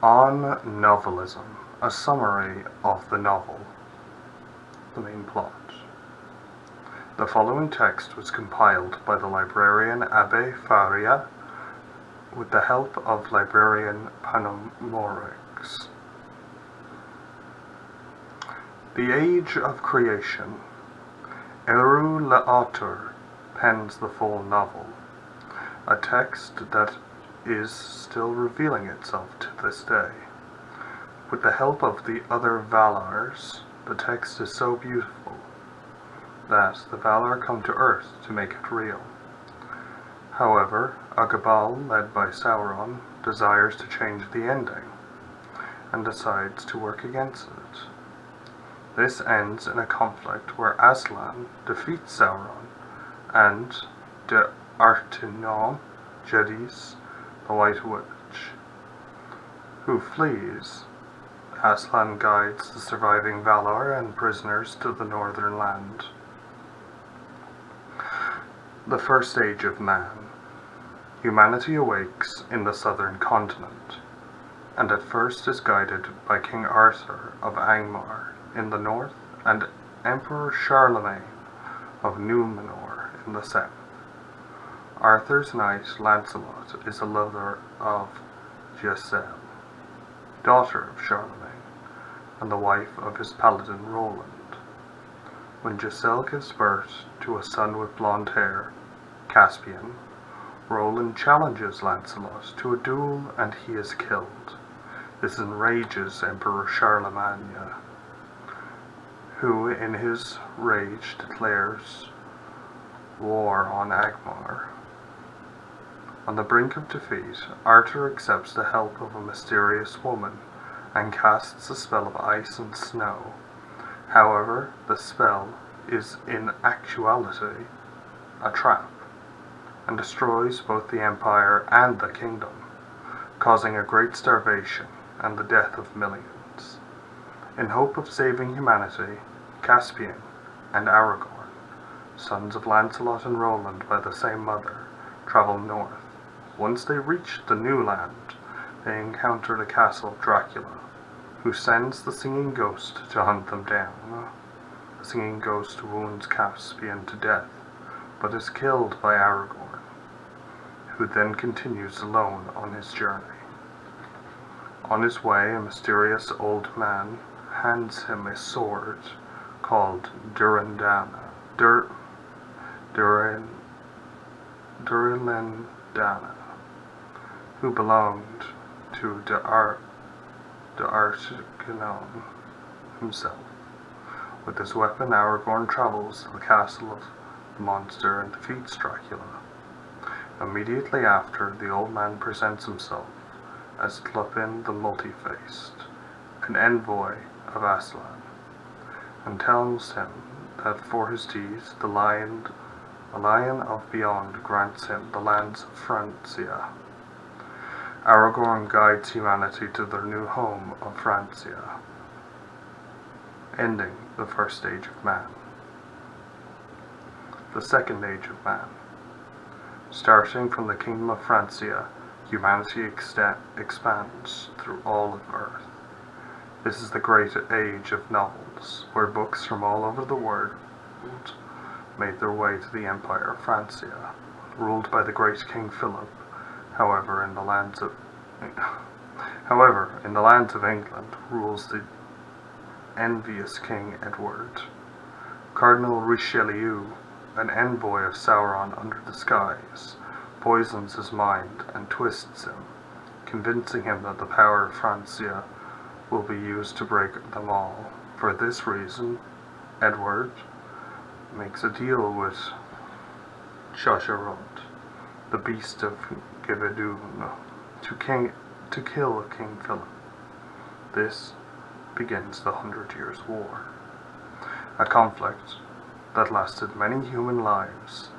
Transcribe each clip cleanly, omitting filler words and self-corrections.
On Novelism, a summary of the novel, the main plot. The following text was compiled by the librarian Abbe Faria with the help of librarian Panomorix. The Age of Creation. Eru l'auteur pens the full novel, a text that is still revealing itself to this day. With the help of the other Valars, the text is so beautiful that the Valar come to Earth to make it real. However, a cabal led by Sauron desires to change the ending and decides to work against it. This ends in a conflict where Aslan defeats Sauron and de Artinon Jedis, the White Witch, who flees. Aslan guides the surviving Valar and prisoners to the northern land. The First Age of Man. Humanity awakes in the southern continent, and at first is guided by King Arthur of Angmar in the north and Emperor Charlemagne of Númenor in the south. Arthur's knight Lancelot is a lover of Giselle, daughter of Charlemagne, and the wife of his paladin Roland. When Giselle gives birth to a son with blonde hair, Caspian, Roland challenges Lancelot to a duel and he is killed. This enrages Emperor Charlemagne, who in his rage declares war on Angmar. On the brink of defeat, Arthur accepts the help of a mysterious woman and casts a spell of ice and snow. However, the spell is in actuality a trap and destroys both the empire and the kingdom, causing a great starvation and the death of millions. In hope of saving humanity, Caspian and Aragorn, sons of Lancelot and Roland by the same mother, travel north. Once they reach the new land, they encounter the castle of Dracula, who sends the singing ghost to hunt them down. The singing ghost wounds Caspian to death, but is killed by Aragorn, who then continues alone on his journey. On his way, a mysterious old man hands him a sword called Durlindana, who belonged to D'Artagnan himself. With this weapon, Aragorn travels to the castle of the monster and defeats Dracula. Immediately after, the old man presents himself as Tlopin the Multi-Faced, an envoy of Aslan, and tells him that for his deeds the Lion of Beyond grants him the lands of Francia. Aragorn guides humanity to their new home of Francia, ending the First Age of Man. The Second Age of Man. Starting from the Kingdom of Francia, humanity expands through all of Earth. This is the great age of novels, where books from all over the world made their way to the Empire of Francia, ruled by the great King Philip. However, in the lands of England rules the envious King Edward. Cardinal Richelieu, an envoy of Sauron under the skies, poisons his mind and twists him, convincing him that the power of Francia will be used to break them all. For this reason, Edward makes a deal with Chasharot, the beast of Gévaudan, to kill King Philip. This begins the 100 Years' War, a conflict that lasted many human lives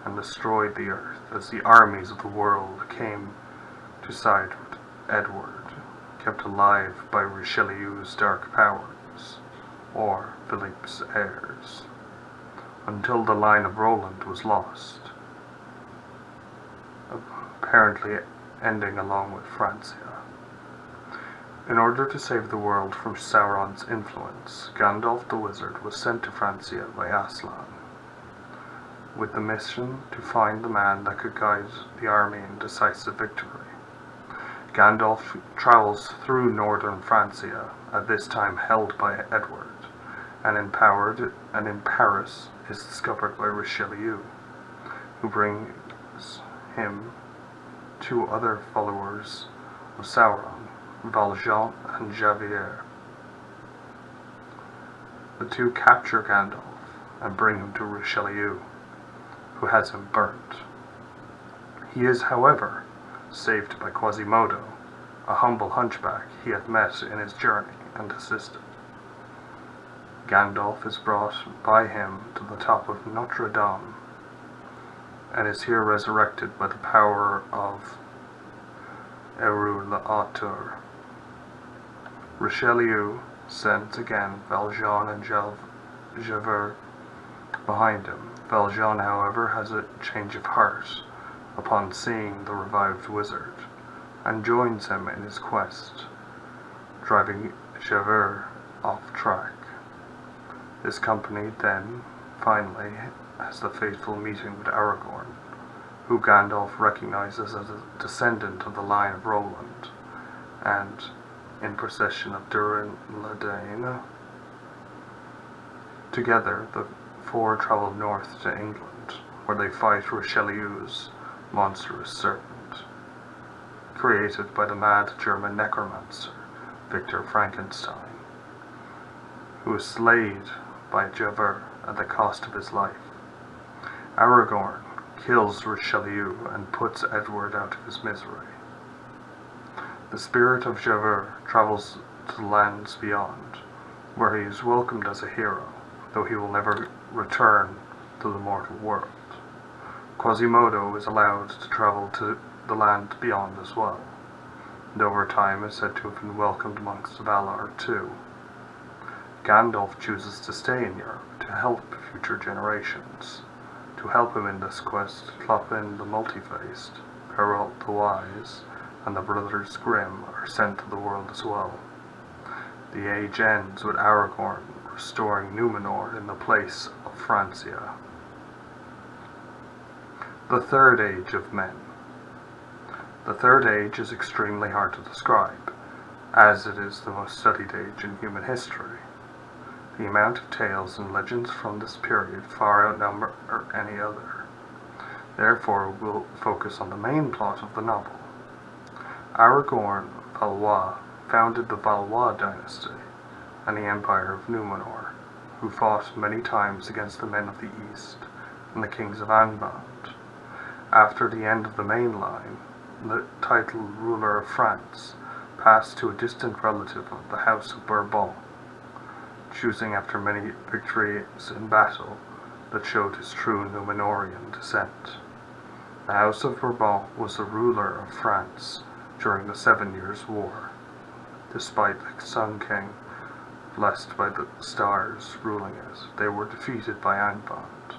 and destroyed the earth as the armies of the world came to side with Edward, kept alive by Richelieu's dark powers, or Philippe's heirs, until the line of Roland was lost, apparently ending along with Francia. In order to save the world from Sauron's influence, Gandalf the Wizard was sent to Francia by Aslan, with the mission to find the man that could guide the army in decisive victory. Gandalf travels through northern Francia, at this time held by Edward, and in Paris is discovered by Richelieu, who brings him two other followers of Sauron, Valjean and Javert. The two capture Gandalf and bring him to Richelieu, who has him burnt. He is, however, saved by Quasimodo, a humble hunchback he had met in his journey and assisted. Gandalf is brought by him to the top of Notre Dame, and is here resurrected by the power of Eru l'Auteur. Richelieu sends again Valjean and Javert behind him. Valjean, however, has a change of heart upon seeing the revived wizard, and joins him in his quest, driving Javert off track. This company then, finally, has the fateful meeting with Aragorn, who Gandalf recognizes as a descendant of the line of Roland, and, in procession of Durin Ladain, together the four travel north to England, where they fight Richelieu's monstrous serpent, created by the mad German necromancer Victor Frankenstein, who is slayed by Javert at the cost of his life. Aragorn kills Richelieu and puts Edward out of his misery. The spirit of Javert travels to the lands beyond, where he is welcomed as a hero, though he will never return to the mortal world. Quasimodo is allowed to travel to the land beyond as well, and over time is said to have been welcomed amongst the Valar too. Gandalf chooses to stay in Europe to help future generations. To help him in this quest, Clopin the Multi-Faced, Perrault the Wise, and the Brothers Grimm are sent to the world as well. The age ends with Aragorn restoring Numenor in the place of Francia. The Third Age of Men. The Third Age is extremely hard to describe, as it is the most studied age in human history. The amount of tales and legends from this period far outnumber any other. Therefore, we'll focus on the main plot of the novel. Aragorn Valois founded the Valois dynasty and the Empire of Numenor, who fought many times against the men of the East and the kings of Angband. After the end of the main line, the title ruler of France passed to a distant relative of the House of Bourbon, choosing after many victories in battle that showed his true Numenorian descent. The House of Bourbon was the ruler of France during the 7 Years' War, despite the Sun King, blessed by the stars, ruling it. They were defeated by Angband.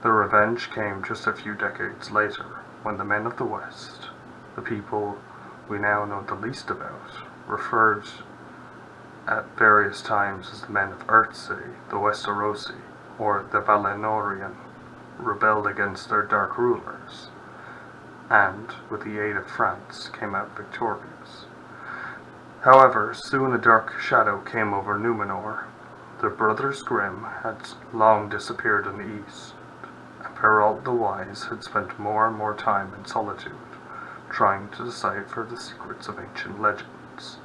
The revenge came just a few decades later, when the men of the West, the people we now know the least about, referred at various times as the men of Earthsea, the Westerosi, or the Valinorian, rebelled against their dark rulers, and, with the aid of France, came out victorious. However, soon a dark shadow came over Numenor. The Brothers Grimm had long disappeared in the east, and Perrault the Wise had spent more and more time in solitude, trying to decipher the secrets of ancient legends.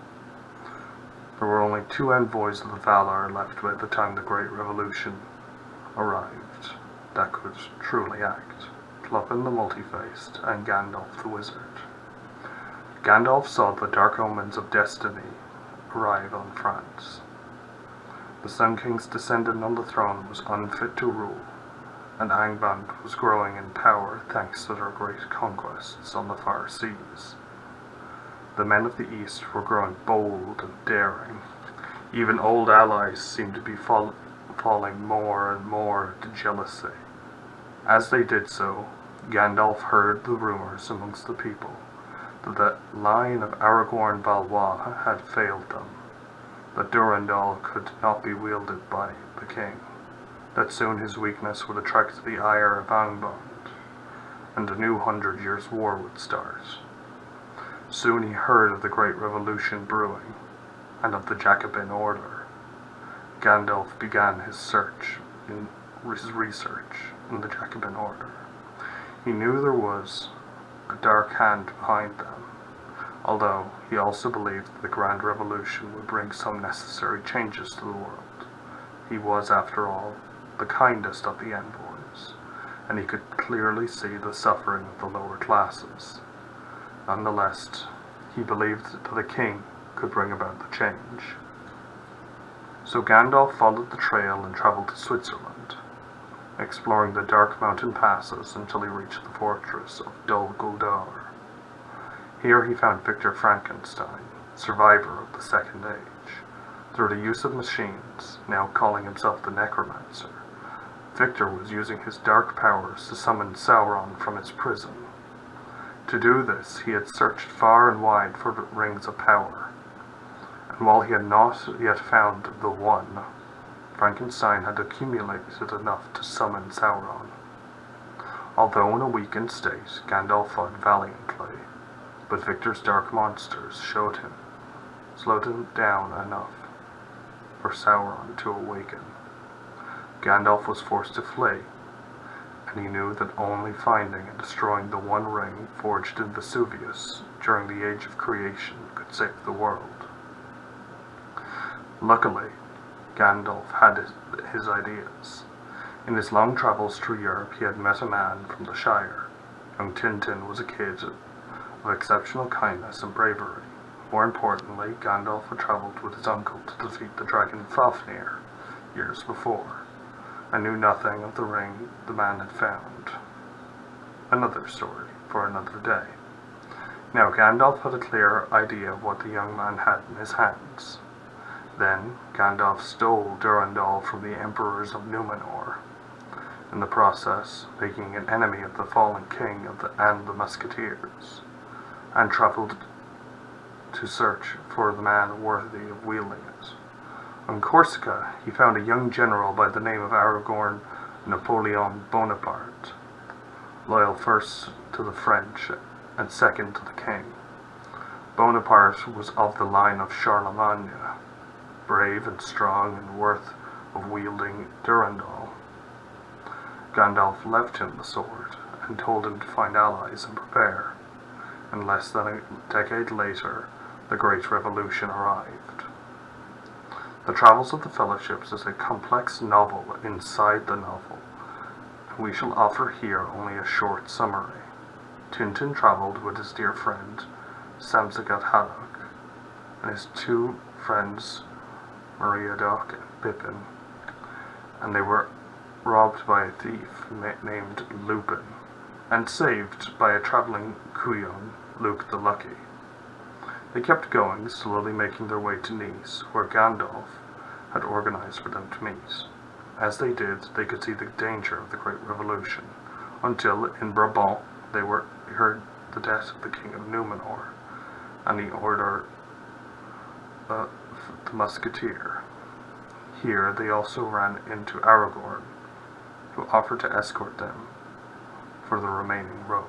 There were only 2 envoys of the Valar left by the time the Great Revolution arrived that could truly act: Clopin the Multi-Faced and Gandalf the Wizard. Gandalf saw the dark omens of destiny arrive on France. The Sun King's descendant on the throne was unfit to rule, and Angband was growing in power thanks to their great conquests on the far seas. The men of the East were growing bold and daring. Even old allies seemed to be falling more and more to jealousy. As they did so, Gandalf heard the rumors amongst the people that the line of Aragorn-Valois had failed them, that Durendal could not be wielded by the king, that soon his weakness would attract the ire of Angband, and a new 100 Years' War would start. Soon he heard of the great revolution brewing, and of the Jacobin order. Gandalf began his research in the Jacobin order. He knew there was a dark hand behind them, although he also believed that the Grand Revolution would bring some necessary changes to the world. He was, after all, the kindest of the envoys, and he could clearly see the suffering of the lower classes. Nonetheless, he believed that a king could bring about the change. So Gandalf followed the trail and traveled to Switzerland, exploring the dark mountain passes until he reached the fortress of Dol Guldur. Here he found Victor Frankenstein, survivor of the Second Age. Through the use of machines, now calling himself the Necromancer, Victor was using his dark powers to summon Sauron from his prison. To do this, he had searched far and wide for the rings of power, and while he had not yet found the one, Frankenstein had accumulated enough to summon Sauron. Although in a weakened state, Gandalf fought valiantly, but Victor's dark monsters slowed him down enough for Sauron to awaken. Gandalf was forced to flee, and he knew that only finding and destroying the one ring forged in Vesuvius during the Age of Creation could save the world. Luckily, Gandalf had his ideas. In his long travels through Europe, he had met a man from the Shire. Young Tintin was a kid of exceptional kindness and bravery. More importantly, Gandalf had travelled with his uncle to defeat the dragon Fafnir years before, and knew nothing of the ring the man had found. Another story for another day. Now Gandalf had a clear idea of what the young man had in his hands. Then Gandalf stole Durendal from the emperors of Numenor, in the process making an enemy of the fallen king and the musketeers, and travelled to search for the man worthy of wielding it. On Corsica, he found a young general by the name of Aragorn Napoleon Bonaparte, loyal first to the French and second to the king. Bonaparte was of the line of Charlemagne, brave and strong and worth of wielding Durendal. Gandalf left him the sword and told him to find allies and prepare. And less than a decade later, the Great Revolution arrived. The Travels of the Fellowships is a complex novel inside the novel, and we shall offer here only a short summary. Tintin travelled with his dear friend Samsagat Haddock and his two friends Meriadoc and Pippin, and they were robbed by a thief named Lupin, and saved by a travelling Cuyon, Luke the Lucky. They kept going, slowly making their way to Nice, where Gandalf had organized for them to meet. As they did, they could see the danger of the Great Revolution, until, in Brabant, they heard the death of the King of Numenor, and the order of the Musketeer. Here they also ran into Aragorn, who offered to escort them for the remaining road.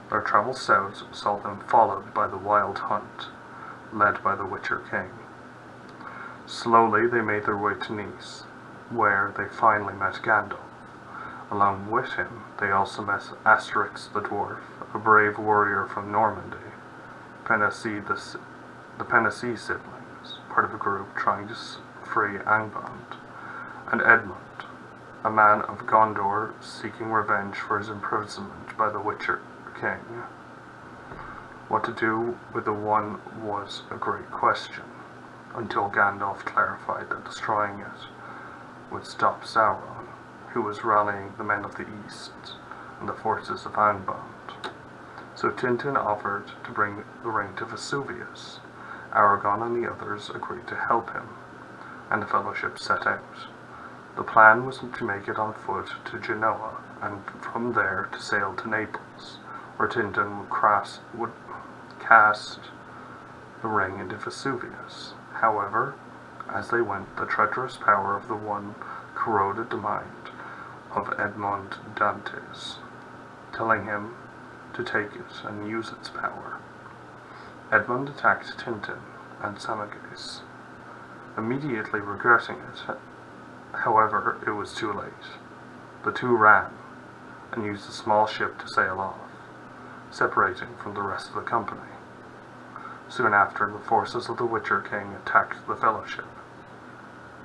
Their travel south saw them followed by the Wild Hunt, led by the Witcher King. Slowly they made their way to Nice, where they finally met Gandalf. Along with him, they also met Asterix the Dwarf, a brave warrior from Normandy, the Penacy siblings, part of a group trying to free Angband, and Edmund, a man of Gondor seeking revenge for his imprisonment by the Witcher King. What to do with the one was a great question, until Gandalf clarified that destroying it would stop Sauron, who was rallying the men of the East and the forces of Angband. So Tintin offered to bring the ring to Vesuvius. Aragorn and the others agreed to help him, and the Fellowship set out. The plan was to make it on foot to Genoa, and from there to sail to Naples, where Tintin would cast the ring into Vesuvius. However, as they went, the treacherous power of the one corroded the mind of Edmond Dantes, telling him to take it and use its power. Edmond attacked Tintin and Samagas, immediately regretting it. However, it was too late. The two ran and used a small ship to sail off, separating from the rest of the company. Soon after, the forces of the Witcher King attacked the Fellowship,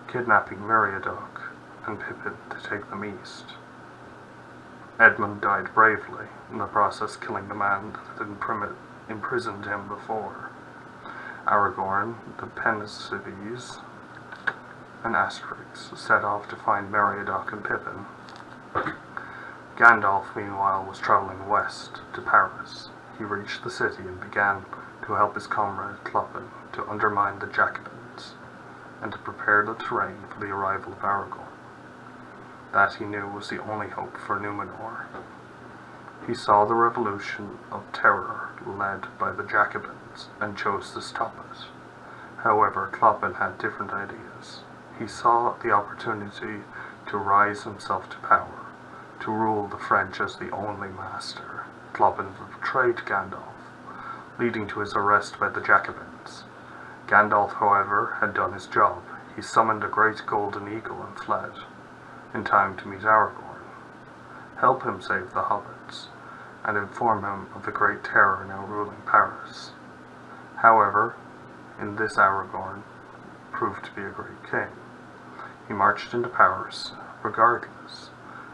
kidnapping Meriadoc and Pippin to take them east. Edmund died bravely, in the process killing the man that had imprisoned him before. Aragorn, the Pensives, and Asterix set off to find Meriadoc and Pippin. Gandalf, meanwhile, was traveling west to Paris. He reached the city and began to help his comrade Clopin to undermine the Jacobins and to prepare the terrain for the arrival of Aragorn. That, he knew, was the only hope for Numenor. He saw the revolution of terror led by the Jacobins and chose to stop it. However, Clopin had different ideas. He saw the opportunity to rise himself to power, to rule the French as the only master. Clopin betrayed Gandalf, leading to his arrest by the Jacobins. Gandalf, however, had done his job. He summoned a great golden eagle and fled, in time to meet Aragorn, help him save the hobbits, and inform him of the great terror now ruling Paris. However, in this Aragorn proved to be a great king. He marched into Paris, regardless,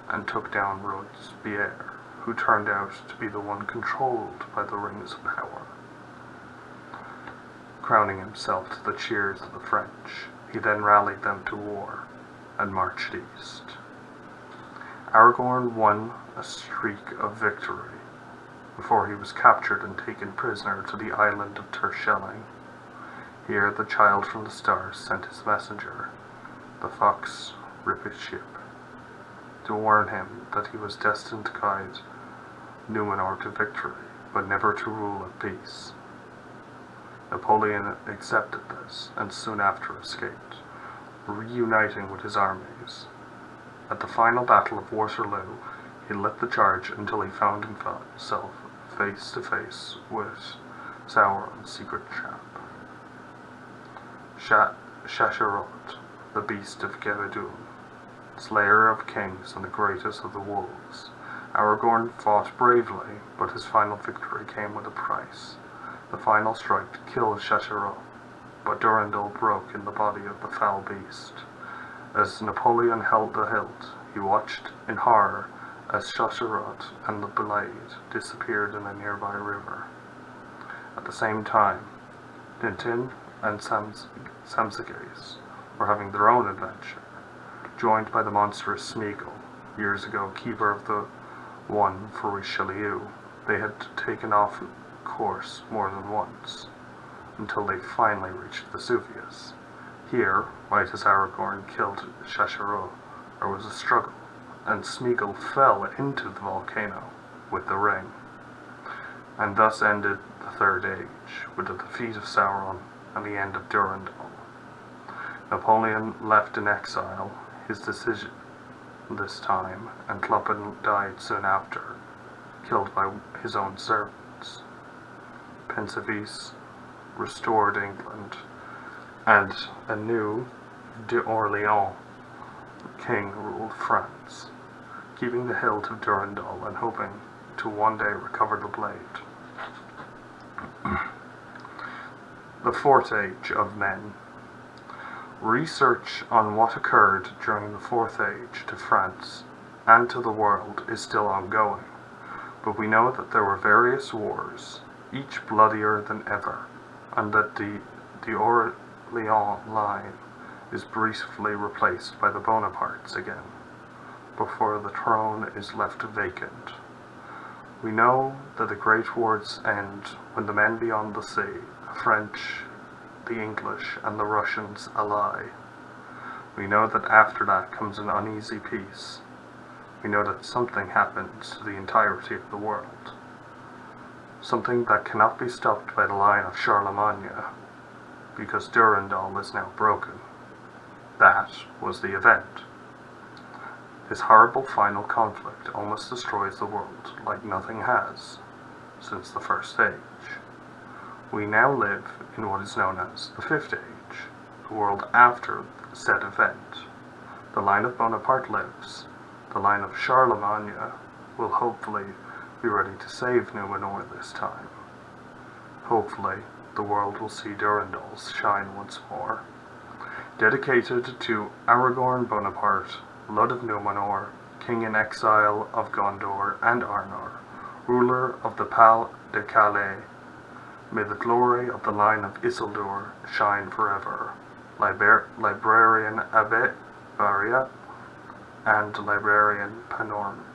and took down Robespierre, who turned out to be the one controlled by the Rings of Power. Crowning himself to the cheers of the French, he then rallied them to war and marched east. Aragorn won a streak of victory before he was captured and taken prisoner to the island of Terschelling. Here the child from the stars sent his messenger, the fox Ripitship, to warn him that he was destined to guide Numenor to victory, but never to rule at peace. Napoleon accepted this, and soon after escaped, reuniting with his armies. At the final battle of Waterloo, he led the charge until he found himself face to face with Sauron's secret trap. Shasharot, the beast of Geradun, slayer of kings and the greatest of the wolves. Aragorn fought bravely, but his final victory came with a price. The final strike killed Shasharot, but Durendal broke in the body of the foul beast. As Napoleon held the hilt, he watched in horror as Shasharot and the blade disappeared in a nearby river. At the same time, Tintin and Samsages were having their own adventure, joined by the monstrous Smeagol, years ago keeper of the one for Richelieu. They had taken off course more than once, until they finally reached Vesuvius. Here, right as Aragorn killed Shasharot, there was a struggle, and Smeagol fell into the volcano with the ring. And thus ended the Third Age, with the defeat of Sauron and the end of Durendal. Napoleon left in exile, his decision this time, and Clopin died soon after, killed by his own servants. Pensives restored England, and a new d'Orléans king ruled France, keeping the hilt of Durendal and hoping to one day recover the blade. The Fourth Age of Men. Research on what occurred during the Fourth Age to France and to the world is still ongoing, but we know that there were various wars, each bloodier than ever, and that the d'Orléans line is briefly replaced by the Bonapartes again, before the throne is left vacant. We know that the Great Wars end when the men beyond the sea, the French, the English, and the Russians ally. We know that after that comes an uneasy peace. We know that something happens to the entirety of the world. something that cannot be stopped by the line of Charlemagne, because Durandal is now broken. That was the event. His horrible final conflict almost destroys the world like nothing has since the First Age. We now live in what is known as the Fifth Age, the world after said event. The line of Bonaparte lives. The line of Charlemagne will hopefully be ready to save Numenor this time. Hopefully, the world will see Durandal's shine once more. Dedicated to Aragorn Bonaparte, Lord of Numenor, King in exile of Gondor and Arnor, ruler of the Pal de Calais, may the glory of the line of Isildur shine forever. Librarian Abbe Varia and Librarian Panormus.